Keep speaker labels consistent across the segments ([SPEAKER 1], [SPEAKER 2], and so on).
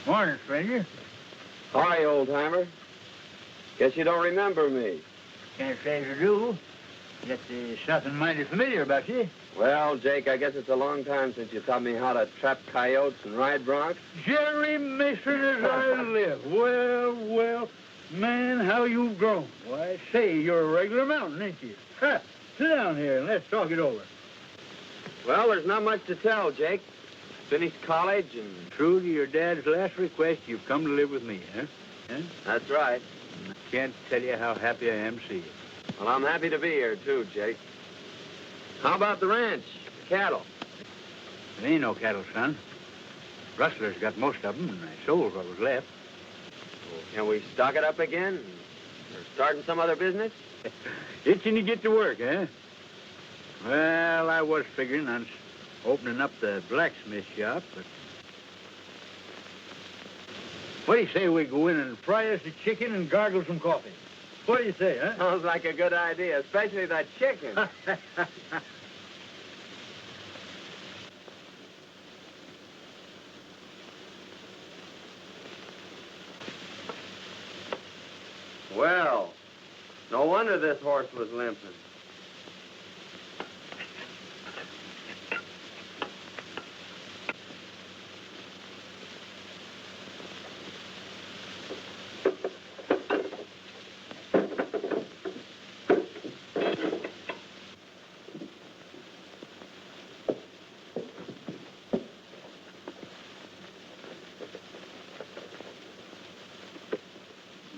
[SPEAKER 1] Morning, stranger.
[SPEAKER 2] Hi, old-timer. Guess you don't remember me.
[SPEAKER 1] Can't say you do. Yet there's something mighty familiar about you.
[SPEAKER 2] Well, Jake, I guess it's a long time since you taught me how to trap coyotes and ride broncs.
[SPEAKER 1] Jerry Mason as I live. Well, man, how you've grown. Why, say, you're a regular mountain, ain't you? Ha! Sit down here and let's talk it over.
[SPEAKER 2] Well, there's not much to tell, Jake. Finished college and...
[SPEAKER 1] True to your dad's last request, you've come to live with me, huh?
[SPEAKER 2] That's right.
[SPEAKER 1] I can't tell you how happy I am to see you.
[SPEAKER 2] Well, I'm happy to be here, too, Jake. How about the ranch, the cattle?
[SPEAKER 1] There ain't no cattle, son. Rustlers got most of them, and I sold what was left.
[SPEAKER 2] Well, can we stock it up again? Or starting some other business?
[SPEAKER 1] Itching to get to work, eh? Well, I was figuring on opening up the blacksmith shop, but... What do you say we go in and fry us a chicken and gargle some coffee? What do you say, huh?
[SPEAKER 2] Sounds like a good idea, especially that chicken. Well, no wonder this horse was limping.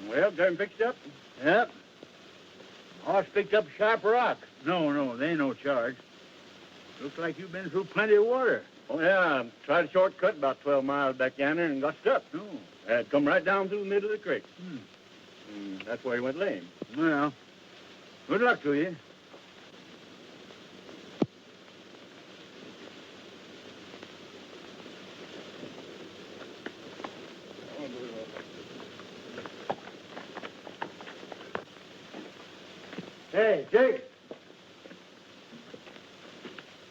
[SPEAKER 1] Well, got him fixed up? Yep. Horse picked up a sharp rock. No, there ain't no charge. Looks like you've been through plenty of water.
[SPEAKER 3] Oh, yeah, tried a shortcut about 12 miles back yonder and got stuck.
[SPEAKER 1] No.
[SPEAKER 3] Come right down through the middle of the creek. That's where he went lame.
[SPEAKER 1] Well, good luck to you. Hey, Jake.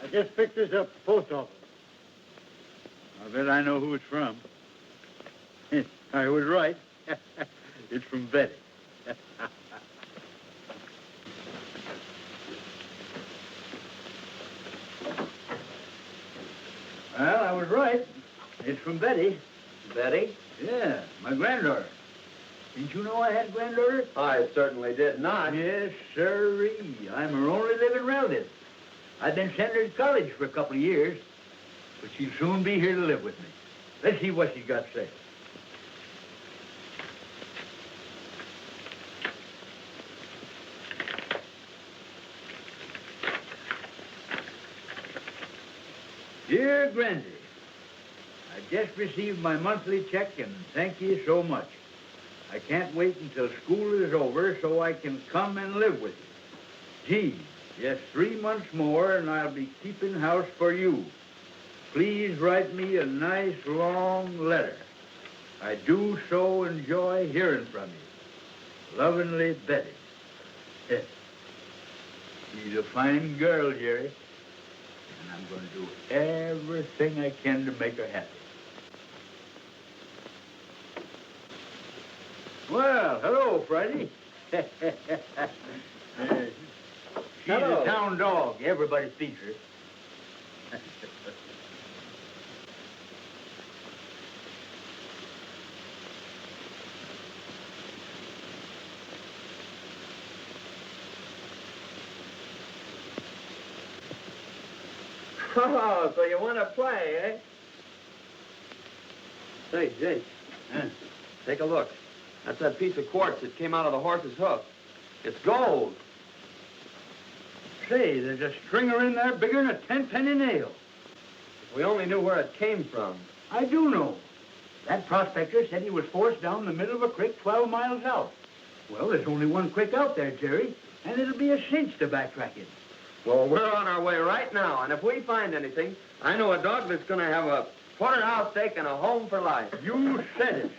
[SPEAKER 1] I just picked this up at the post office. I bet I know who it's from. I was right. It's from Betty. Well, I was right. It's from Betty.
[SPEAKER 2] Betty?
[SPEAKER 1] Yeah, my granddaughter. Didn't you know I had a granddaughter?
[SPEAKER 2] I certainly did not.
[SPEAKER 1] Yes, sirree. I'm her only living relative. I've been sending her to college for a couple of years, but she'll soon be here to live with me. Let's see what she's got to say. Dear Grandy, I just received my monthly check and thank you so much. I can't wait until school is over so I can come and live with you. Gee, just 3 months more and I'll be keeping house for you. Please write me a nice long letter. I do so enjoy hearing from you. Lovingly, Betty. She's a fine girl, Jerry, and I'm going to do everything I can to make her happy. Well, hello, Friday. She's
[SPEAKER 2] Hello.
[SPEAKER 1] a town dog. Everybody feeds her.
[SPEAKER 2] Oh, so you want to play, eh? Say, Jake, take a look. That's that piece of quartz that came out of the horse's hoof. It's gold.
[SPEAKER 1] Say, there's a stringer in there bigger than a 10-penny nail.
[SPEAKER 2] If we only knew where it came from.
[SPEAKER 1] I do know. That prospector said he was forced down the middle of a creek 12 miles out. Well, there's only one creek out there, Jerry, and it'll be a cinch to backtrack it.
[SPEAKER 2] Well, we're on our way right now, and if we find anything, I know a dog that's going to have a porterhouse steak and a home for life.
[SPEAKER 1] You said it.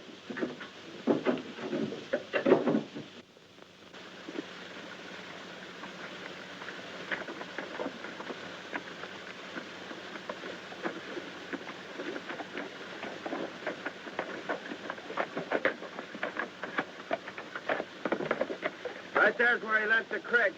[SPEAKER 2] Right there's where he left the creek.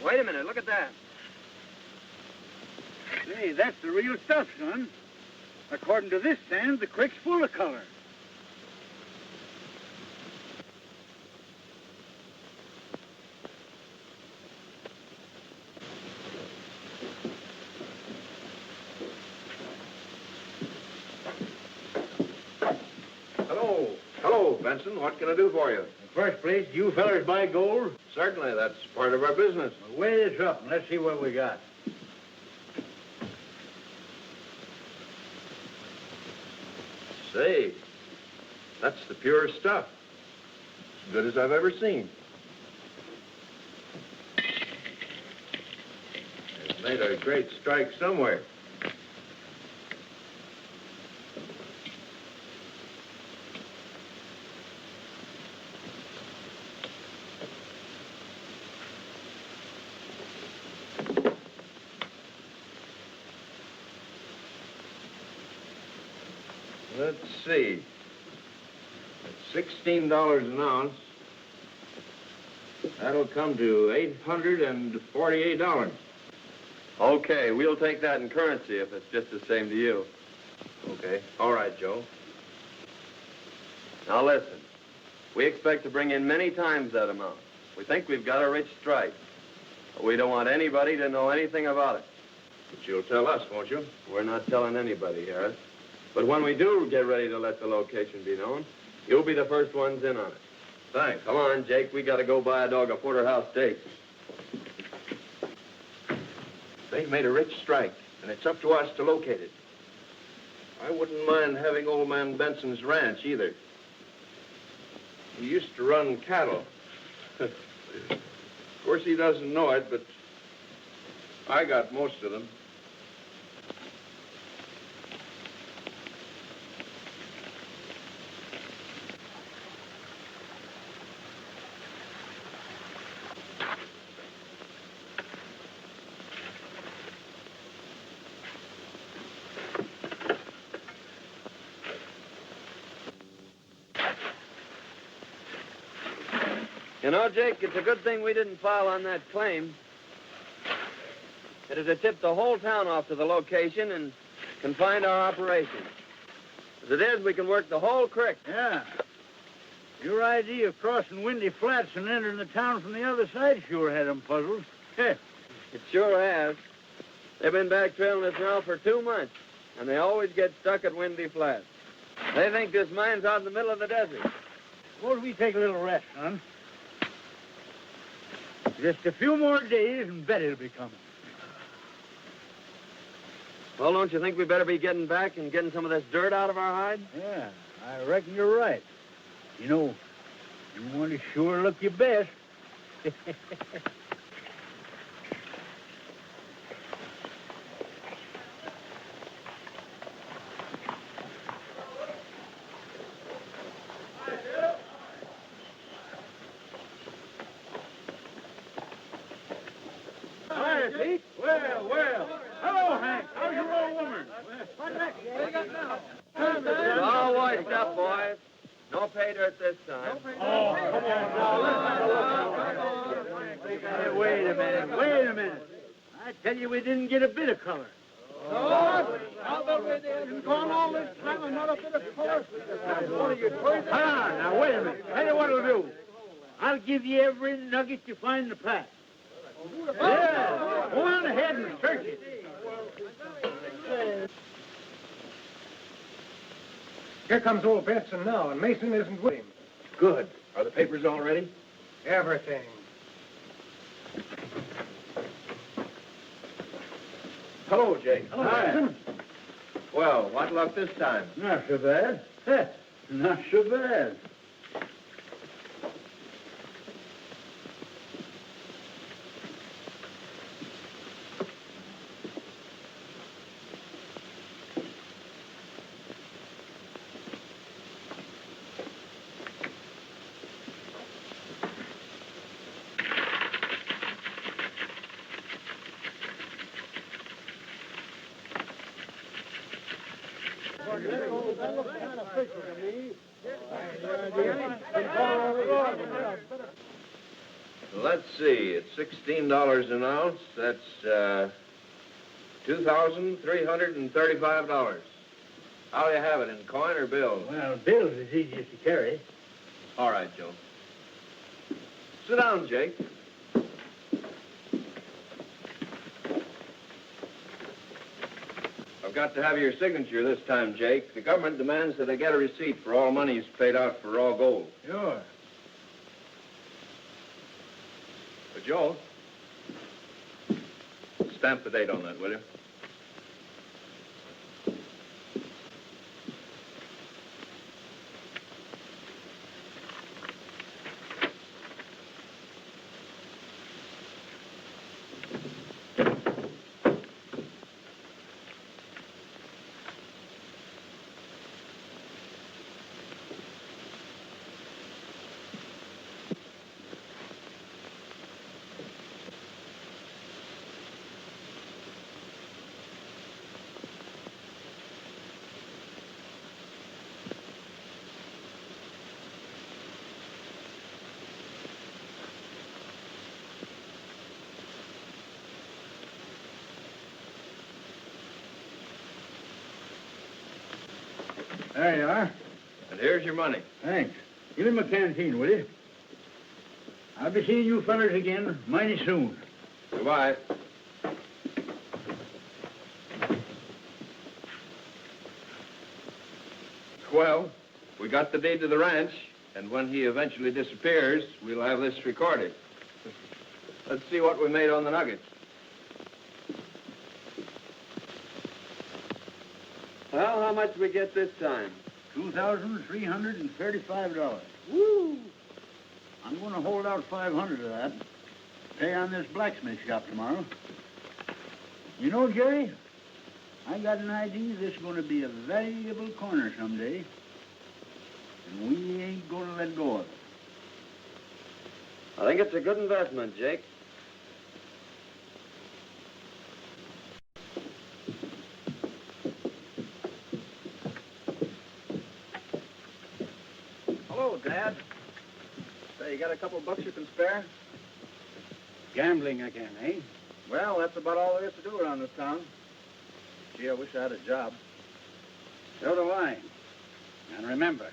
[SPEAKER 2] Wait a minute, look at that.
[SPEAKER 1] Say, that's the real stuff, son. According to this sand, the creek's full of color.
[SPEAKER 4] Hello, Benson. What can I do for you?
[SPEAKER 1] In the first place, do you fellers buy gold?
[SPEAKER 4] Certainly, that's part of our business.
[SPEAKER 1] Well, weigh this up and let's see what we got.
[SPEAKER 4] Say, that's the purest stuff. As good as I've ever seen. They've made a great strike somewhere. Let's see. At $16 an ounce, that'll come to $848.
[SPEAKER 2] Okay, we'll take that in currency if it's just the same to you.
[SPEAKER 4] Okay. All right, Joe.
[SPEAKER 2] Now listen, we expect to bring in many times that amount. We think we've got a rich strike. But we don't want anybody to know anything about it.
[SPEAKER 4] But you'll tell us, won't you?
[SPEAKER 2] We're not telling anybody, Harris. But when we do get ready to let the location be known, you'll be the first ones in on it.
[SPEAKER 4] Thanks.
[SPEAKER 2] Come on, Jake. We got to go buy a dog a porterhouse steak.
[SPEAKER 4] They've made a rich strike, and it's up to us to locate it. I wouldn't mind having old man Benson's ranch, either. He used to run cattle. Of course, he doesn't know it, but I got most of them.
[SPEAKER 2] You know, Jake, it's a good thing we didn't file on that claim. It'd have tipped the whole town off to the location and confined our operation. As it is, we can work the whole creek.
[SPEAKER 1] Yeah. Your idea of crossing Windy Flats and entering the town from the other side sure had them puzzled.
[SPEAKER 2] It sure has. They've been back trailing us now for 2 months, and they always get stuck at Windy Flats. They think this mine's out in the middle of the desert.
[SPEAKER 1] Suppose we take a little rest, son. Just a few more days and Betty'll be coming.
[SPEAKER 2] Well, don't you think we better be getting back and getting some of this dirt out of our hide?
[SPEAKER 1] Yeah, I reckon you're right. You know, you want to sure look your best. Hi, Pete. Well. Hello, Hank. How's your old woman? What you got now?
[SPEAKER 2] It's all washed up, boys. No pay dirt this time.
[SPEAKER 1] Oh, come on. Hey, wait a minute. I tell you, we didn't get a bit of color.
[SPEAKER 5] How about we didn't gone all this time and not a bit of color? What are you crazy?
[SPEAKER 1] Hold on, now, wait a minute. Tell you what I'll do. I'll give you every nugget you find in the pack. Yeah, go on ahead and search it.
[SPEAKER 5] Here comes old Benson now, and Mason isn't with him.
[SPEAKER 4] Good. Are the papers all ready?
[SPEAKER 5] Everything.
[SPEAKER 4] Hello, Jake.
[SPEAKER 1] Hi.
[SPEAKER 4] Well, what luck this time?
[SPEAKER 1] Not so bad. Heh, not so bad.
[SPEAKER 4] Let's see. It's $16 an ounce. That's $2,335. How'll you have it, in coin or bills?
[SPEAKER 1] Well, bills is easiest to carry.
[SPEAKER 4] All right, Joe. Sit down, Jake. I've got to have your signature this time, Jake. The government demands that I get a receipt for all monies paid out for raw gold.
[SPEAKER 1] Sure.
[SPEAKER 4] But, Joe, stamp the date on that, will you?
[SPEAKER 1] There you are.
[SPEAKER 4] And here's your money.
[SPEAKER 1] Thanks. Give him a canteen, will you? I'll be seeing you fellers again mighty soon.
[SPEAKER 4] Goodbye. Well, we got the deed to the ranch, and when he eventually disappears, we'll have this recorded. Let's see what we made on the nuggets.
[SPEAKER 2] Well, how much we get this time?
[SPEAKER 1] $2,335.
[SPEAKER 2] Woo!
[SPEAKER 1] I'm going to hold out 500 of that. Pay on this blacksmith shop tomorrow. You know, Jerry, I got an idea this is going to be a valuable corner someday. And we ain't going to let go of it.
[SPEAKER 2] I think it's a good investment, Jake.
[SPEAKER 3] Hello, Dad. Say, you got a couple bucks you can spare?
[SPEAKER 1] Gambling again, eh?
[SPEAKER 3] Well, that's about all there is to do around this town. Gee, I wish I had a job.
[SPEAKER 1] So do I. And remember,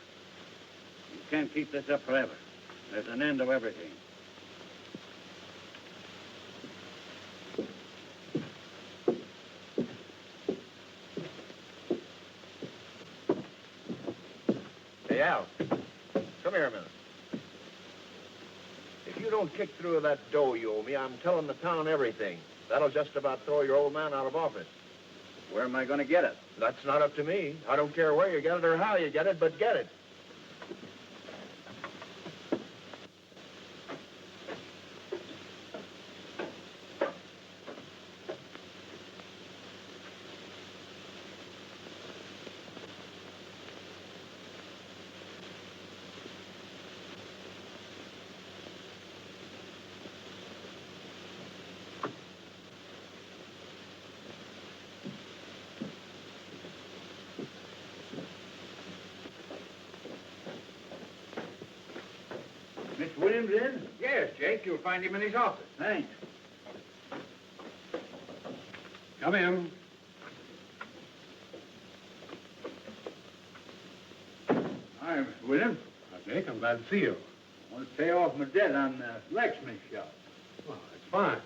[SPEAKER 1] you can't keep this up forever. There's an end to everything.
[SPEAKER 4] Hey, Al, come here a minute. If you don't kick through that dough you owe me, I'm telling the town everything. That'll just about throw your old man out of office.
[SPEAKER 3] Where am I going to get it?
[SPEAKER 4] That's not up to me. I don't care where you get it or how you get it, but get it.
[SPEAKER 1] Miss Williams in?
[SPEAKER 4] Yes, Jake, you'll find him in his office.
[SPEAKER 1] Thanks.
[SPEAKER 3] Come in.
[SPEAKER 1] Hi, Mr. Williams.
[SPEAKER 3] Jake, I'm glad to see you.
[SPEAKER 1] I want to pay off my debt on the blacksmith shop.
[SPEAKER 3] Well, it's fine.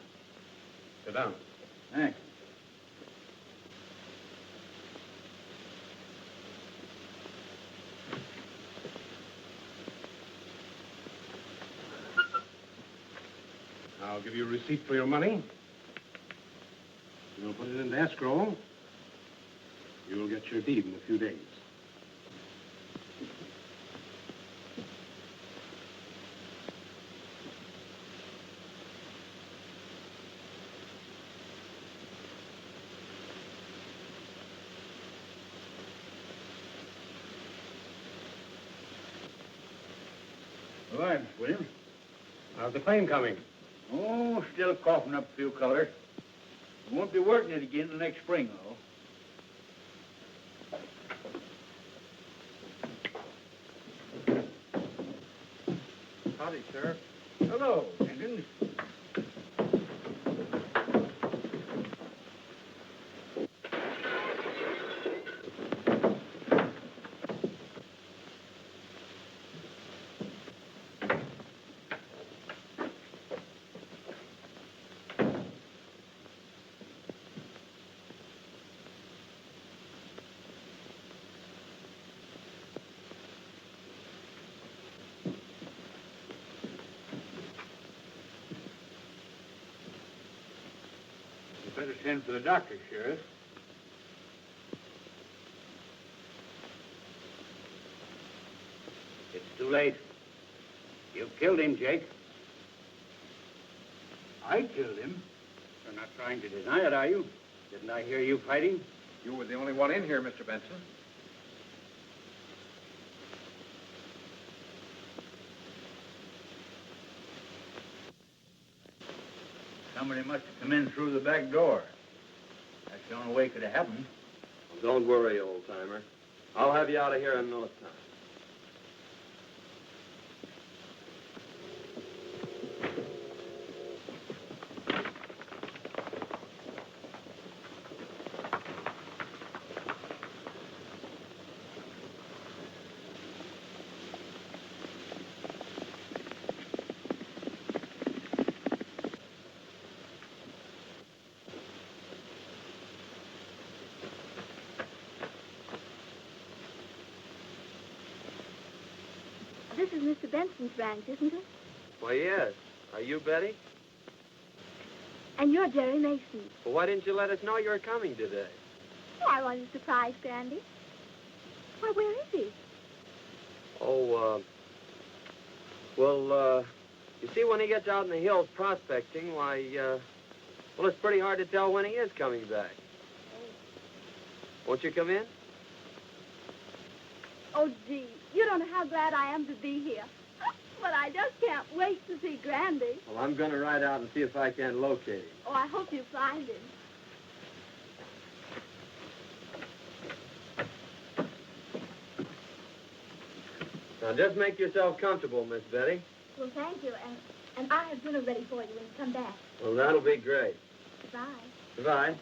[SPEAKER 3] Sit down.
[SPEAKER 1] Thanks.
[SPEAKER 3] I'll give you a receipt for your money. You'll put it in into escrow, you'll get your deed in a few days.
[SPEAKER 1] All right, William.
[SPEAKER 3] How's the claim coming?
[SPEAKER 1] Oh, still coughing up a few colors. We won't be working it again till next spring, though.
[SPEAKER 4] Howdy, Sheriff.
[SPEAKER 1] Hello, Jenkins. Better send for the doctor, Sheriff.
[SPEAKER 3] It's too late. You killed him, Jake.
[SPEAKER 1] I killed him.
[SPEAKER 3] You're not trying to deny it, are you? Didn't I hear you fighting?
[SPEAKER 4] You were the only one in here, Mr. Benson.
[SPEAKER 1] Somebody must have come in through the back door. That's the only way it could have happened.
[SPEAKER 2] Well, don't worry, old-timer. I'll have you out of here in no time.
[SPEAKER 6] This is Mr. Benson's ranch, isn't it?
[SPEAKER 2] Why, yes. Are you Betty?
[SPEAKER 6] And you're Jerry Mason.
[SPEAKER 2] Well, why didn't you let us know you were coming today?
[SPEAKER 6] Oh, I wanted to surprise Grandy. Why, where is he?
[SPEAKER 2] Oh, you see, when he gets out in the hills prospecting, why, well, it's pretty hard to tell when he is coming back. Won't you come in?
[SPEAKER 6] Oh, gee, you don't know how glad I am to be here. But I just can't wait to see Grandy.
[SPEAKER 2] Well, I'm going to ride out and see if I can locate him.
[SPEAKER 6] Oh, I hope you find him.
[SPEAKER 2] Now, just make yourself comfortable, Miss Betty.
[SPEAKER 6] Well, thank you, and I have dinner ready for you when you come back.
[SPEAKER 2] Well, that'll be great.
[SPEAKER 6] Goodbye.
[SPEAKER 2] Goodbye.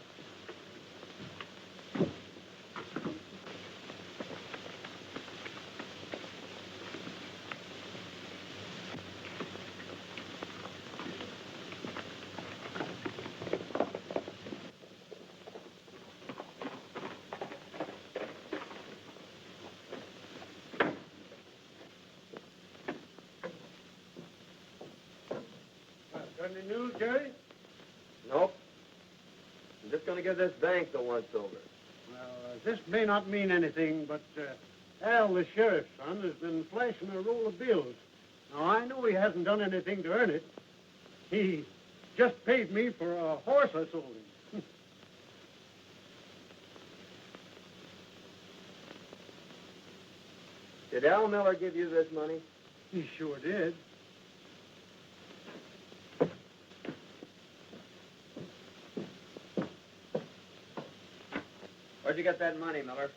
[SPEAKER 3] Got any news, Jerry?
[SPEAKER 2] Nope. I'm just going to give this bank the once-over.
[SPEAKER 3] Well, this may not mean anything, but Al, the sheriff's son, has been flashing a roll of bills. Now, I know he hasn't done anything to earn it. He just paid me for a horse I sold him.
[SPEAKER 2] Did Al Miller give you this money?
[SPEAKER 3] He sure did.
[SPEAKER 2] Where'd you get that money, Miller?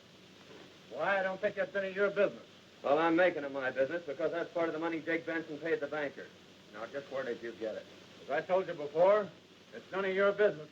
[SPEAKER 3] Why, I don't think that's any of your business.
[SPEAKER 2] Well, I'm making it my business because that's part of the money Jake Benson paid the banker. Now, just where did you get it?
[SPEAKER 3] As I told you before, it's none of your business.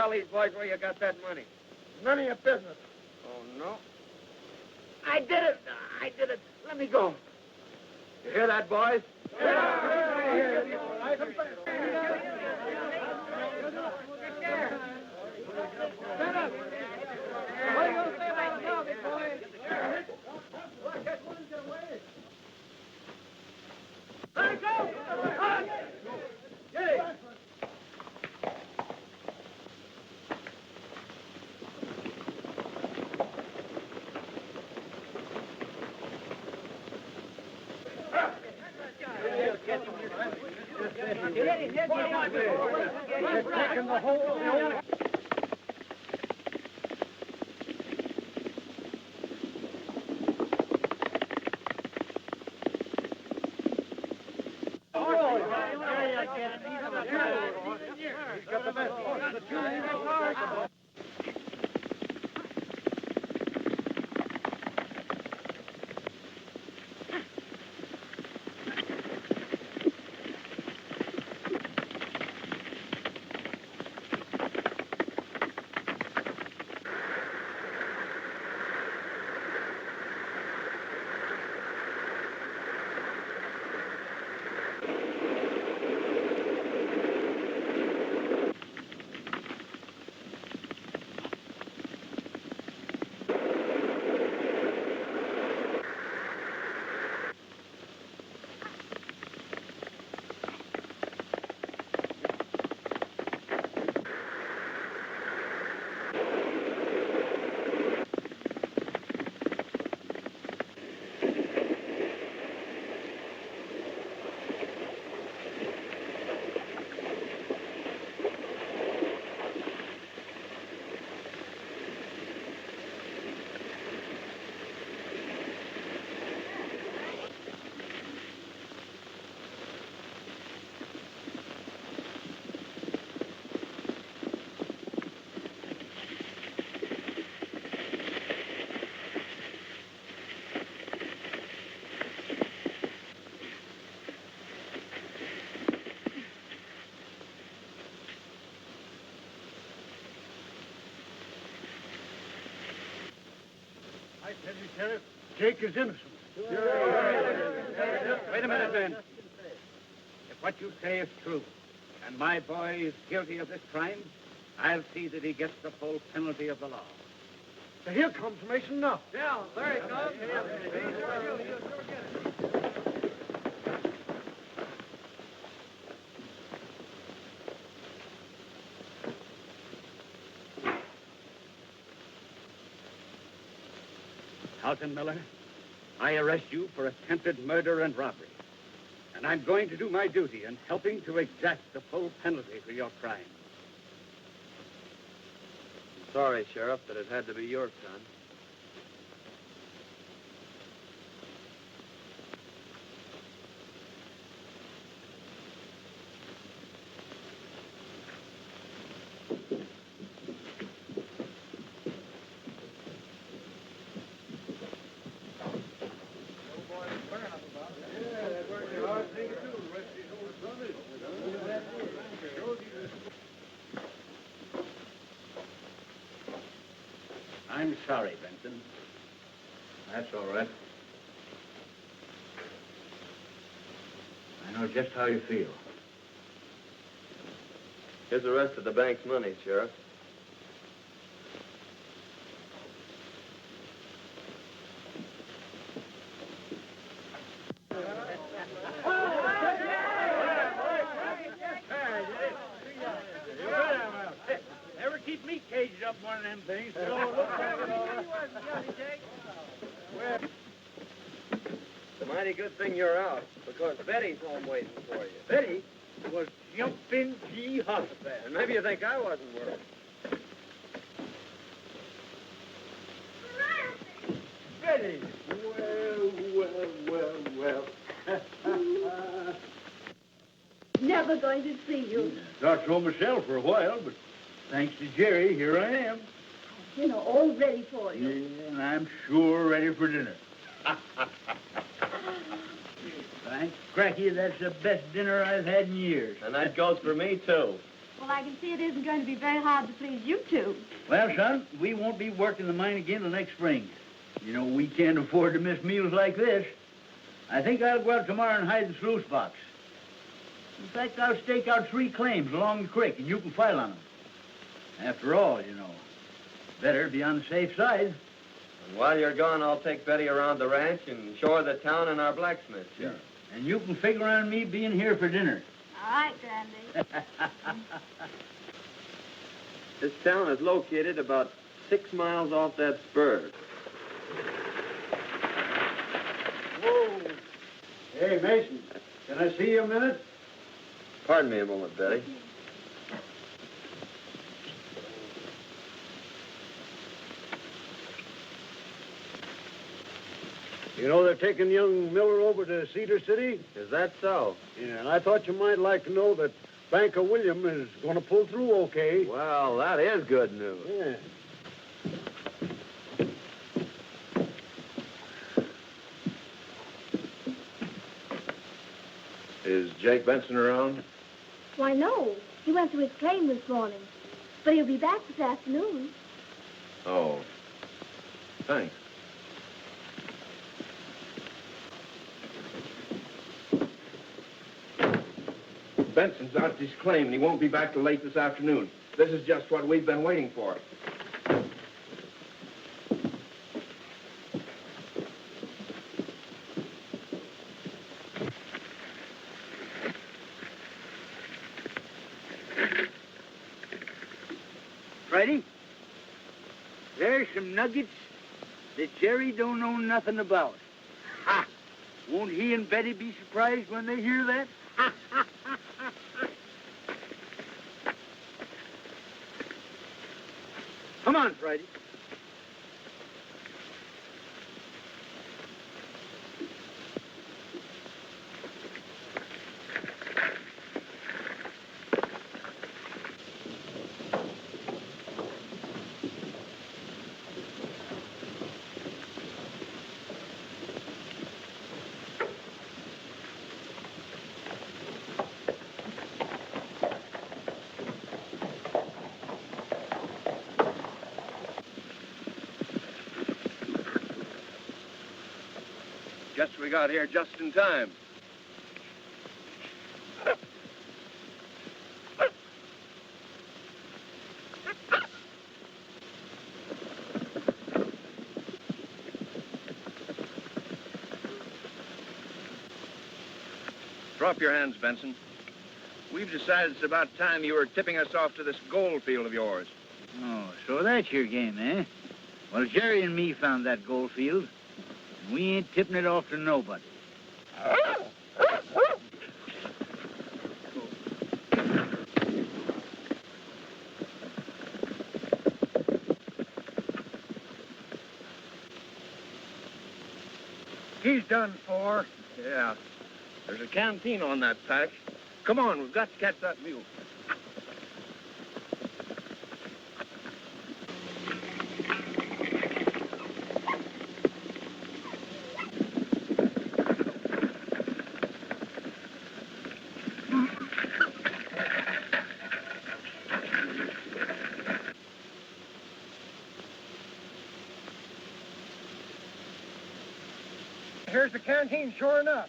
[SPEAKER 2] tell these boys where you got that money.
[SPEAKER 5] None of your business.
[SPEAKER 2] Oh, no?
[SPEAKER 5] I did it. I did it. Let me go.
[SPEAKER 2] You hear that, boys?
[SPEAKER 3] Taking the whole... I tell you, Sheriff, Jake is innocent.
[SPEAKER 1] Wait a minute, Ben. If what you say is true, and my boy is guilty of this crime, I'll see that he gets the full penalty of the law.
[SPEAKER 3] So here comes Mason now.
[SPEAKER 2] Yeah, there he comes.
[SPEAKER 1] Alton Miller, I arrest you for attempted murder and robbery. And I'm going to do my duty in helping to exact the full penalty for your crime.
[SPEAKER 2] Sorry, Sheriff, that it had to be your son.
[SPEAKER 1] I'm sorry, Benson.
[SPEAKER 4] That's all right.
[SPEAKER 1] I know just how you feel.
[SPEAKER 2] Here's the rest of the bank's money, Sheriff.
[SPEAKER 1] Never keep me caged up one of them things.
[SPEAKER 2] It's a mighty good thing you're out, because Betty's home waiting for you.
[SPEAKER 1] Betty was jumping G hospital.
[SPEAKER 2] And maybe you think I wasn't worried.
[SPEAKER 1] Betty!
[SPEAKER 4] Well.
[SPEAKER 6] Never going to see you.
[SPEAKER 1] Thought so myself for a while, but thanks to Jerry, here I am.
[SPEAKER 6] You know, all ready for you.
[SPEAKER 1] Yeah, and I'm sure ready for dinner. Thanks, Cracky, that's the best dinner I've had in years.
[SPEAKER 2] And that goes for me, too.
[SPEAKER 6] Well, I can see it isn't going to be very hard to please you two.
[SPEAKER 1] Well, son, we won't be working the mine again till next spring. You know, we can't afford to miss meals like this. I think I'll go out tomorrow and hide the sluice box. In fact, I'll stake out 3 claims along the creek, and you can file on them. After all, you know, better be on the safe side.
[SPEAKER 2] And while you're gone, I'll take Betty around the ranch and show her the town and our blacksmith.
[SPEAKER 1] Sure. And you can figure on me being here for dinner.
[SPEAKER 6] All right, Grandy.
[SPEAKER 2] This town is located about 6 miles off that spur.
[SPEAKER 3] Whoa. Hey, Mason, can I see you a minute?
[SPEAKER 2] Pardon me a moment, Betty.
[SPEAKER 3] You know they're taking young Miller over to Cedar City?
[SPEAKER 2] Is that so?
[SPEAKER 3] Yeah, and I thought you might like to know that Banker William is going to pull through okay.
[SPEAKER 2] Well, that is good news.
[SPEAKER 3] Yeah.
[SPEAKER 4] Is Jake Benson around?
[SPEAKER 6] Why, no. He went to his claim this morning. But he'll be back this afternoon.
[SPEAKER 4] Oh. Thanks. Benson's out at his claim, and he won't be back till late this afternoon. This is just what we've been waiting for.
[SPEAKER 1] Friday, there's some nuggets that Jerry don't know nothing about. Ha! Won't he and Betty be surprised when they hear that? Come on, Friday.
[SPEAKER 4] Guess we got here just in time. Drop your hands, Benson. We've decided it's about time you were tipping us off to this gold field of yours.
[SPEAKER 1] Oh, so that's your game, eh? Well, Jerry and me found that gold field. We ain't tipping it off to nobody.
[SPEAKER 5] He's done for.
[SPEAKER 4] Yeah. There's a canteen on that pack. Come on, we've got to catch that mule.
[SPEAKER 5] Here's the canteen, sure enough.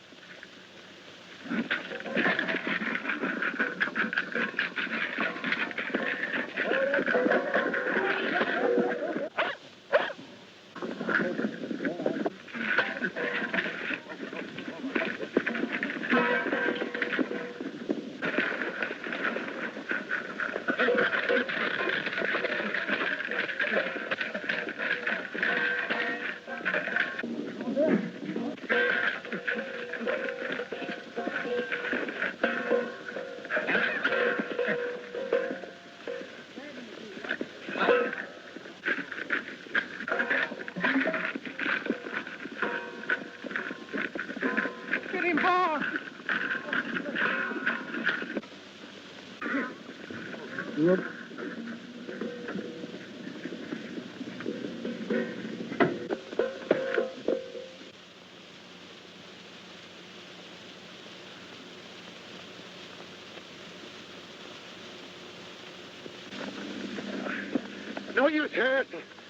[SPEAKER 3] no use, Harris.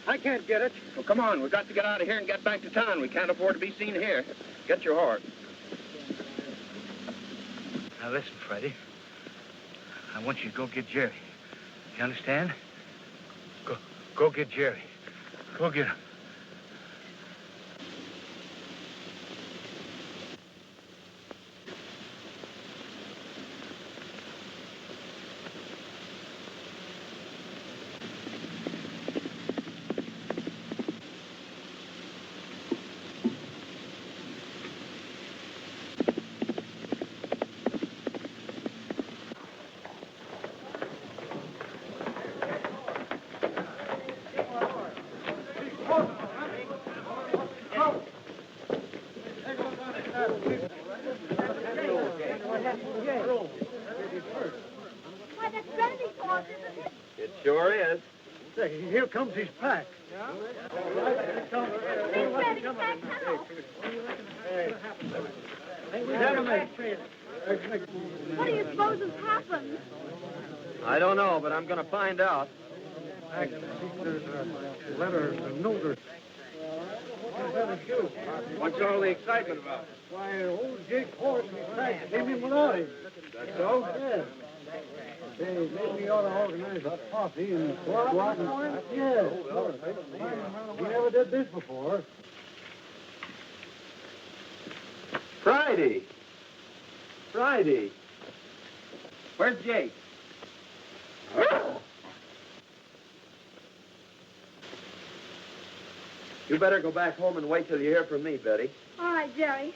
[SPEAKER 3] I can't get it.
[SPEAKER 4] Well, come on. We've got to get out of here and get back to town. We can't afford to be seen here. Get your horse.
[SPEAKER 1] Now listen, Freddie. I want you to go get Jerry. You understand? Go get Jerry. Go get him.
[SPEAKER 6] Why, that's Brandy's horse, isn't it?
[SPEAKER 2] It sure is.
[SPEAKER 3] Say, here comes his pack.
[SPEAKER 6] Big Brandy's back now. What do you suppose has happened?
[SPEAKER 2] I don't know, but I'm going to find out.
[SPEAKER 3] I think there's a letter, a note.
[SPEAKER 4] What's all the excitement about?
[SPEAKER 3] Why, old Jake's horse and his pack came in without him.
[SPEAKER 4] That's so?
[SPEAKER 3] Yes. Say, maybe we ought to organize a posse and go out and... Yes. We never did this before.
[SPEAKER 2] Friday. Where's Jake? You better go back home and wait till you hear from me, Betty.
[SPEAKER 6] All right, Jerry.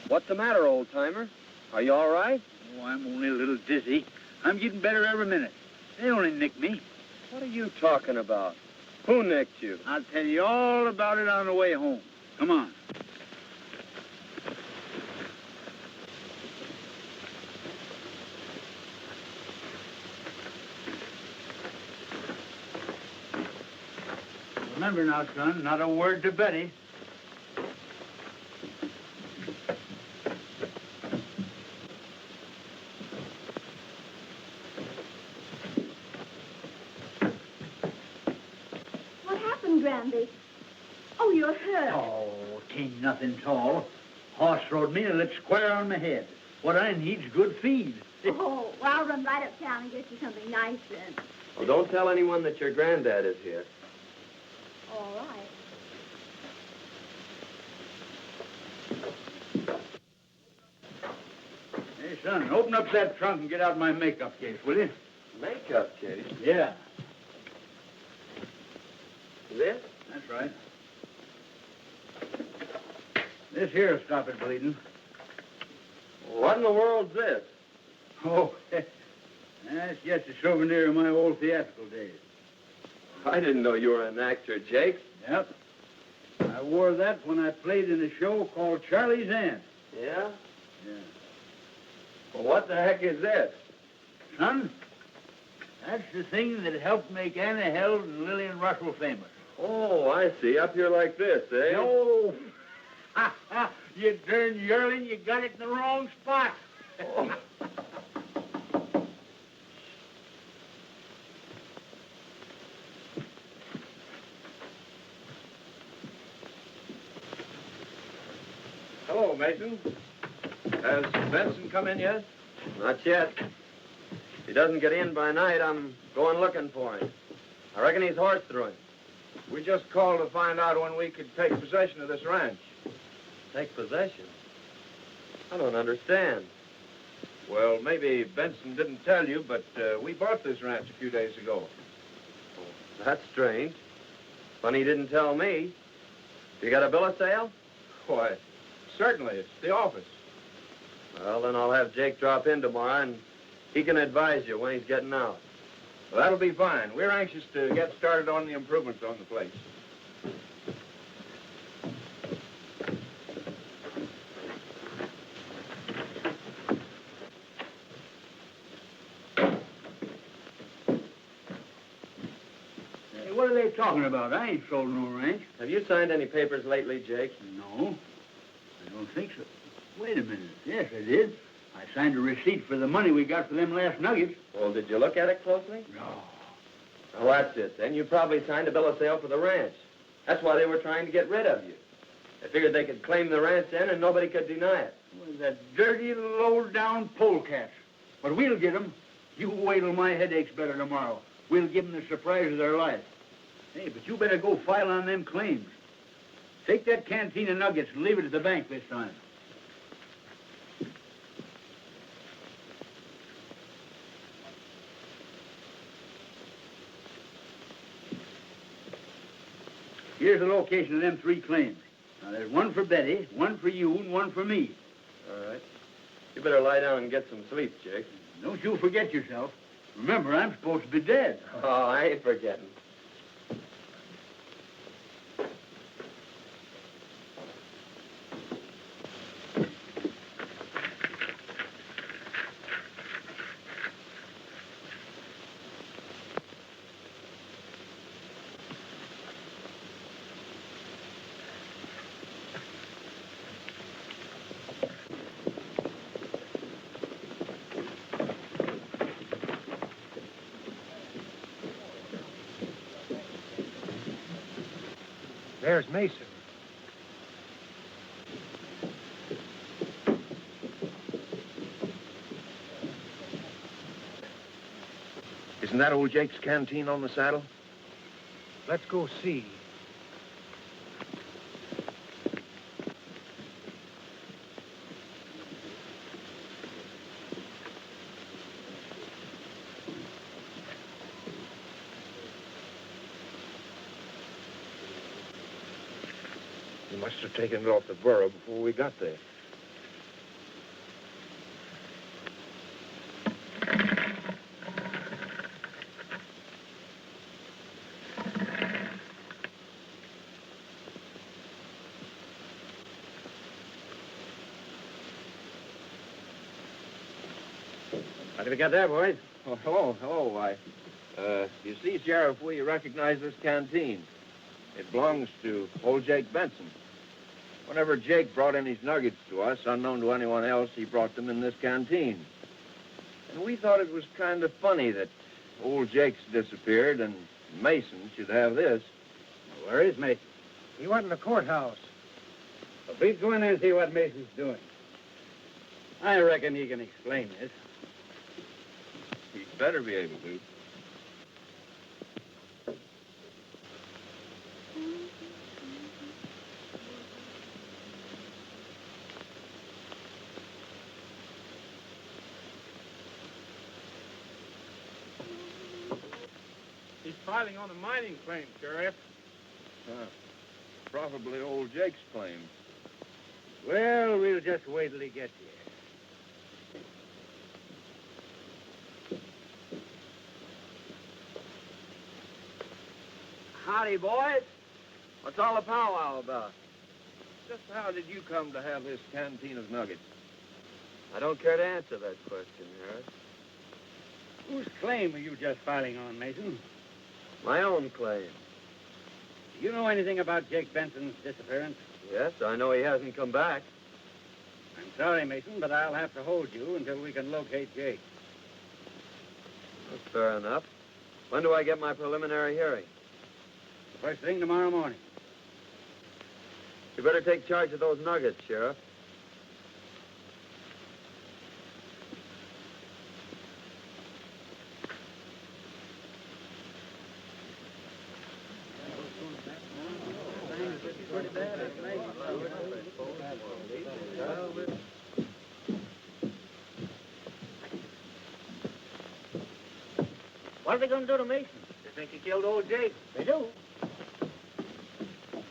[SPEAKER 2] What's the matter, old-timer? Are you all right?
[SPEAKER 1] Oh, I'm only a little dizzy. I'm getting better every minute. They only nicked me.
[SPEAKER 2] What are you talking about? Who nicked you?
[SPEAKER 1] I'll tell you all about it on the way home. Come on. Remember now, son, not a word to Betty.
[SPEAKER 6] Brandy. Oh, you're hurt.
[SPEAKER 1] Oh, tain't nothing tall. Horse rode me and lit square on my head. What I need's good feed.
[SPEAKER 6] Oh, well, I'll run right uptown and get you something nice then.
[SPEAKER 2] Well, don't tell anyone that your granddad is here.
[SPEAKER 6] All right.
[SPEAKER 1] Hey, son, open up that trunk and get out my makeup case, will you?
[SPEAKER 2] Makeup case?
[SPEAKER 1] Yeah.
[SPEAKER 2] This?
[SPEAKER 1] That's right. This here'll stop it bleeding.
[SPEAKER 2] What in the world's this?
[SPEAKER 1] Oh, that's just a souvenir of my old theatrical days.
[SPEAKER 2] I didn't know you were an actor, Jake.
[SPEAKER 1] Yep. I wore that when I played in a show called Charlie's Aunt.
[SPEAKER 2] Yeah?
[SPEAKER 1] Yeah.
[SPEAKER 2] Well, what the heck is this?
[SPEAKER 1] Son, that's the thing that helped make Anna Held and Lillian Russell famous.
[SPEAKER 2] Oh, I see. Up here like this, eh?
[SPEAKER 1] No. You darn yearling, you got it in the wrong spot.
[SPEAKER 2] Oh.
[SPEAKER 4] Hello, Mason. Has Benson come in yet?
[SPEAKER 2] Not yet. If he doesn't get in by night, I'm going looking for him. I reckon he's horse through him.
[SPEAKER 4] We just called to find out when we could take possession of this ranch.
[SPEAKER 2] Take possession? I don't understand.
[SPEAKER 4] Well, maybe Benson didn't tell you, but we bought this ranch a few days ago.
[SPEAKER 2] That's strange. Funny he didn't tell me. You got a bill of sale?
[SPEAKER 4] Why, certainly. It's the office.
[SPEAKER 2] Well, then I'll have Jake drop in tomorrow, and he can advise you when he's getting out.
[SPEAKER 4] Well, that'll be fine. We're anxious to get started on the improvements on the place.
[SPEAKER 1] Hey, what are they talking about? I ain't sold no ranch.
[SPEAKER 2] Have you signed any papers lately, Jake?
[SPEAKER 1] No, I don't think so. Wait a minute. Yes, I did. I signed a receipt for the money we got for them last nuggets.
[SPEAKER 2] Well, did you look at it closely?
[SPEAKER 1] No.
[SPEAKER 2] Well, that's it. Then you probably signed a bill of sale for the ranch. That's why they were trying to get rid of you. They figured they could claim the ranch then and nobody could deny it.
[SPEAKER 1] Well, that dirty, low-down polecats. But we'll get 'em. You wait till my headache's better tomorrow. We'll give 'em the surprise of their life. Hey, but you better go file on them claims. Take that canteen of nuggets and leave it at the bank this time. Here's the location of them 3 claims. Now, there's one for Betty, one for you, and one for me.
[SPEAKER 2] All right. You better lie down and get some sleep, Jake.
[SPEAKER 1] Don't you forget yourself. Remember, I'm supposed to be dead.
[SPEAKER 2] Oh, I ain't forgetting.
[SPEAKER 3] There's Mason.
[SPEAKER 4] Isn't that old Jake's canteen on the saddle?
[SPEAKER 3] Let's go see.
[SPEAKER 4] He must have taken it off the burro before we got there.
[SPEAKER 1] How did we get there, boys?
[SPEAKER 4] Oh, hello, hello. You see, Sheriff, we recognize this canteen. It belongs to old Jake Benson. Whenever Jake brought in his nuggets to us, unknown to anyone else, he brought them in this canteen. And we thought it was kind of funny that old Jake's disappeared and Mason should have this.
[SPEAKER 1] Where is Mason?
[SPEAKER 3] He went in the courthouse.
[SPEAKER 1] Well, please go in there and see what Mason's doing. I reckon he can explain this.
[SPEAKER 4] He'd better be able to.
[SPEAKER 5] He's filing on a mining claim, Sheriff.
[SPEAKER 4] Probably old Jake's claim.
[SPEAKER 1] Well, we'll just wait till he gets here.
[SPEAKER 2] Howdy, boys. What's all the powwow about?
[SPEAKER 4] Just how did you come to have this canteen of nuggets?
[SPEAKER 2] I don't care to answer that question, Harris.
[SPEAKER 1] Whose claim are you just filing on, Mason?
[SPEAKER 2] My own claim.
[SPEAKER 1] Do you know anything about Jake Benson's disappearance?
[SPEAKER 2] Yes, I know he hasn't come back.
[SPEAKER 1] I'm sorry, Mason, but I'll have to hold you until we can locate Jake.
[SPEAKER 2] That's fair enough. When do I get my preliminary hearing?
[SPEAKER 1] First thing tomorrow morning.
[SPEAKER 2] You better take charge of those nuggets, Sheriff.
[SPEAKER 7] What are they going to do to Mason? They think he killed old Jake. They do.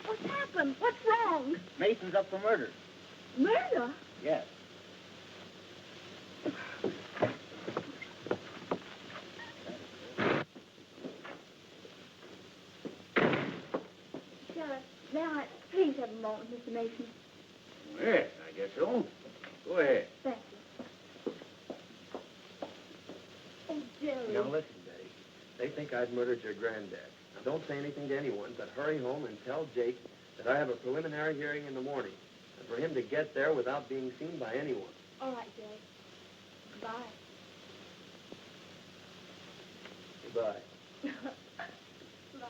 [SPEAKER 6] What's happened? What's wrong?
[SPEAKER 7] Mason's up for murder.
[SPEAKER 6] Murder?
[SPEAKER 7] Yes.
[SPEAKER 6] Sheriff, may I please have a moment, Mr. Mason?
[SPEAKER 1] Yes, I guess so. Go ahead.
[SPEAKER 6] Thank you. Oh, Jerry.
[SPEAKER 4] Now listen, Betty. They think I've murdered your granddad. Now don't say anything to anyone, but hurry home and tell Jake that I have a preliminary hearing in the morning, and for him to get there without being seen by anyone.
[SPEAKER 6] All right, Jerry. Goodbye.
[SPEAKER 4] Goodbye.
[SPEAKER 6] Bye.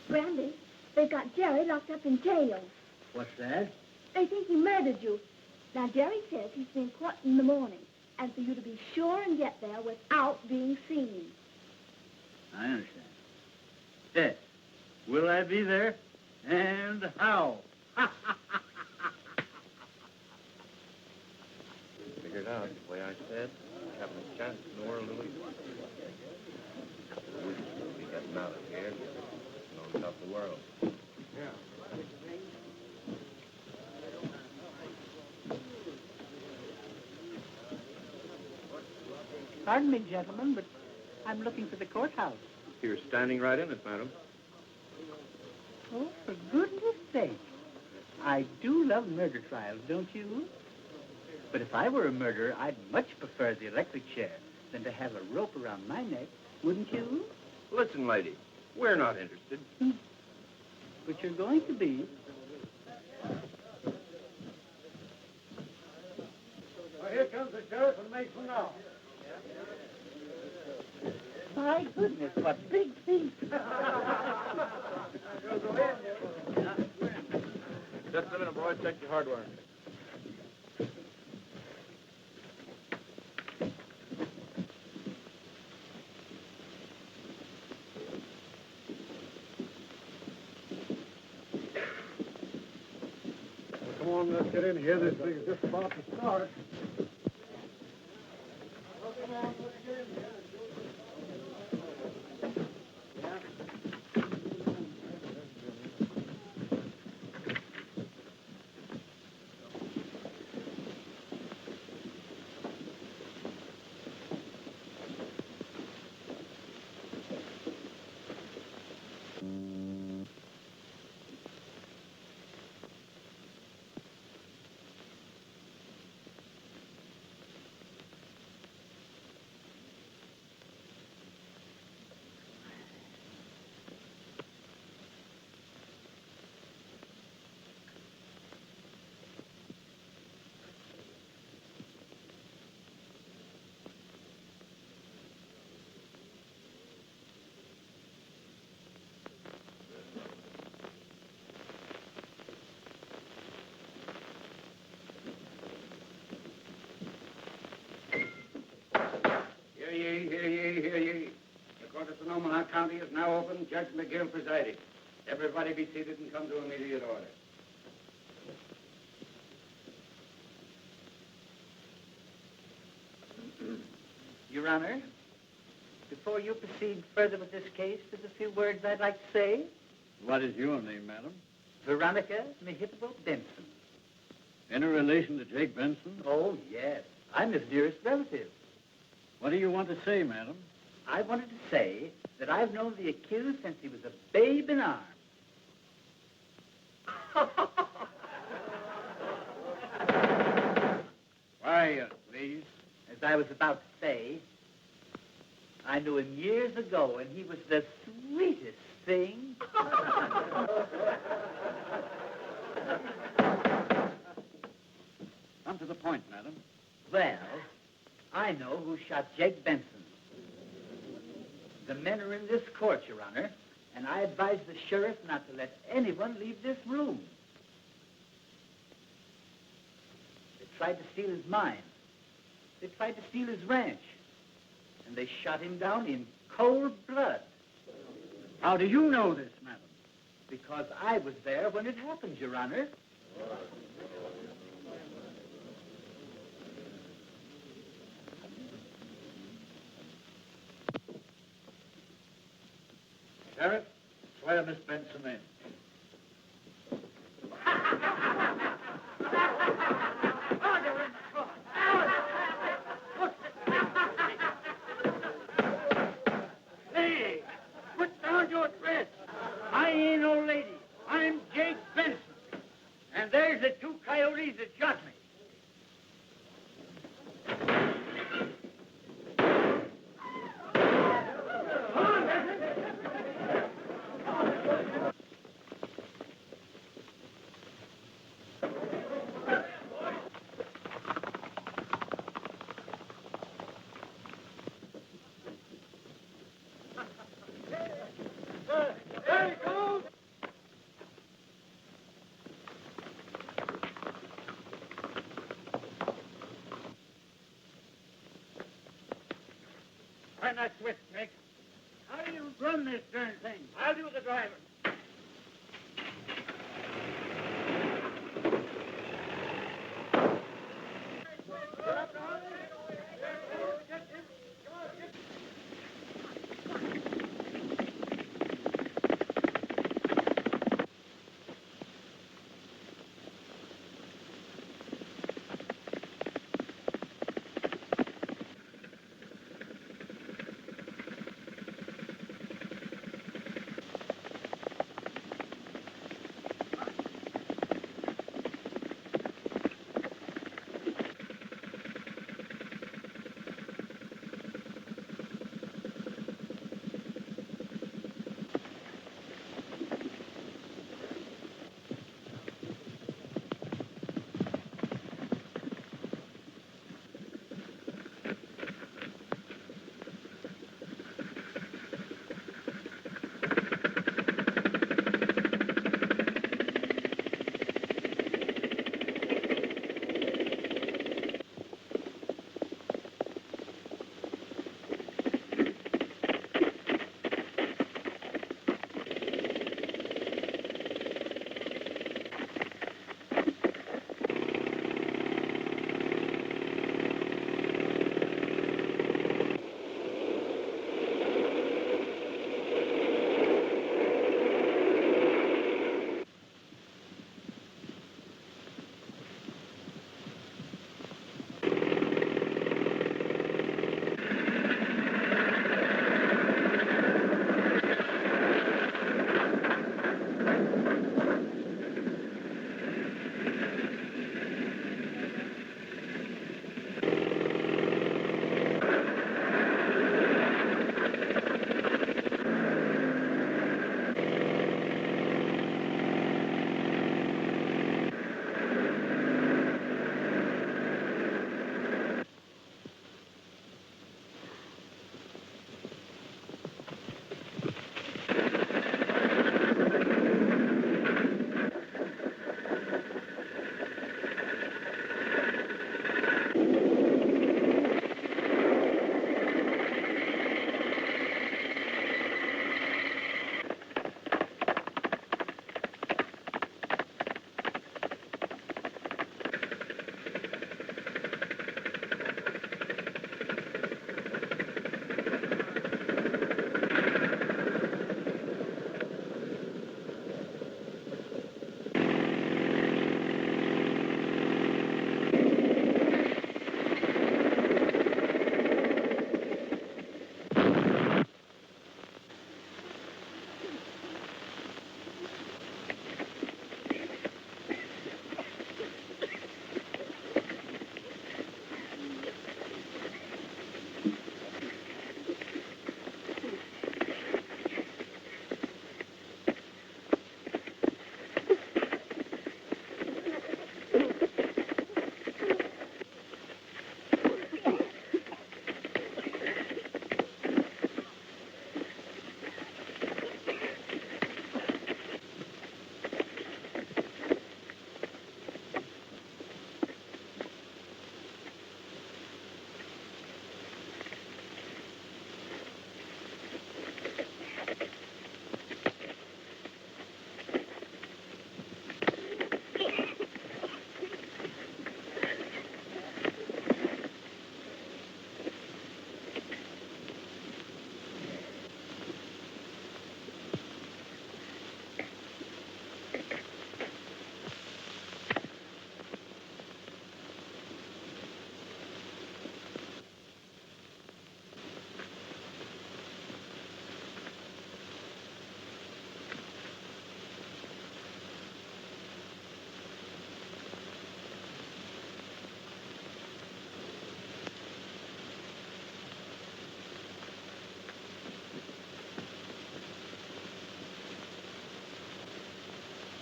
[SPEAKER 6] Randy, they've got Jerry locked up in jail.
[SPEAKER 1] What's that?
[SPEAKER 6] They think he murdered you. Now, Jerry says he's been caught in the morning, and for you to be sure and get there without being seen.
[SPEAKER 1] I understand. Yes. Will I be there? And how?
[SPEAKER 4] Figured out the way I said. Having a chance in the world to lose. We should be getting out of here. Knows about the world.
[SPEAKER 8] Pardon me, gentlemen, but I'm looking for the courthouse.
[SPEAKER 4] You're standing right in it, madam.
[SPEAKER 8] Oh, for goodness sake. I do love murder trials, don't you? But if I were a murderer, I'd much prefer the electric chair than to have a rope around my neck, wouldn't you?
[SPEAKER 4] Listen, lady, we're not interested.
[SPEAKER 8] But you're going to be.
[SPEAKER 3] Well, here comes the sheriff and Mason now.
[SPEAKER 8] My goodness, what big feet.
[SPEAKER 4] Just a minute, boy. Check your hardware.
[SPEAKER 3] Come on, let's get in here. This thing's just about to start.
[SPEAKER 7] Hear ye. The court of Sonoma County is now open. Judge McGill presiding. Everybody be seated and come to immediate order.
[SPEAKER 8] Your Honor, before you proceed further with this case, there's a few words I'd like to say.
[SPEAKER 1] What is your name, madam?
[SPEAKER 8] Veronica Mehitable Benson.
[SPEAKER 1] Any relation to Jake Benson?
[SPEAKER 8] Oh, yes. I'm his nearest relative.
[SPEAKER 1] What do you want to say, madam?
[SPEAKER 8] I wanted to say that I've known the accused since he was a babe in arms.
[SPEAKER 1] Why, please?
[SPEAKER 8] As I was about to say, I knew him years ago, and he was the sweetest thing.
[SPEAKER 1] Come to the point, madam.
[SPEAKER 8] Well, I know who shot Jake Benson. The men are in this court, Your Honor, and I advise the sheriff not to let anyone leave this room. tried to steal his mine. They tried to steal his ranch. And they shot him down in cold blood.
[SPEAKER 3] How do you know this, madam?
[SPEAKER 8] Because I was there when it happened, Your Honor.
[SPEAKER 1] Sheriff, swear Miss Benson in.
[SPEAKER 3] Hey, put down your threat. I ain't no lady. I'm Jake Benson. And there's the two coyotes that shot me. Turn that switch, Jake. How do you run this darn thing? I'll do the driving.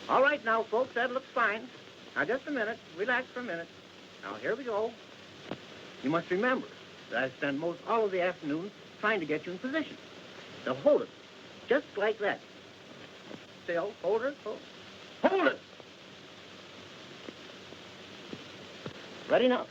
[SPEAKER 9] All right now, folks, that looks fine. Now, just a minute. Relax for a minute. Now, here we go. You must remember that I spend most all of the afternoon trying to get you in position. Now, hold it. Just like that. Still, hold it. Hold it! Ready now.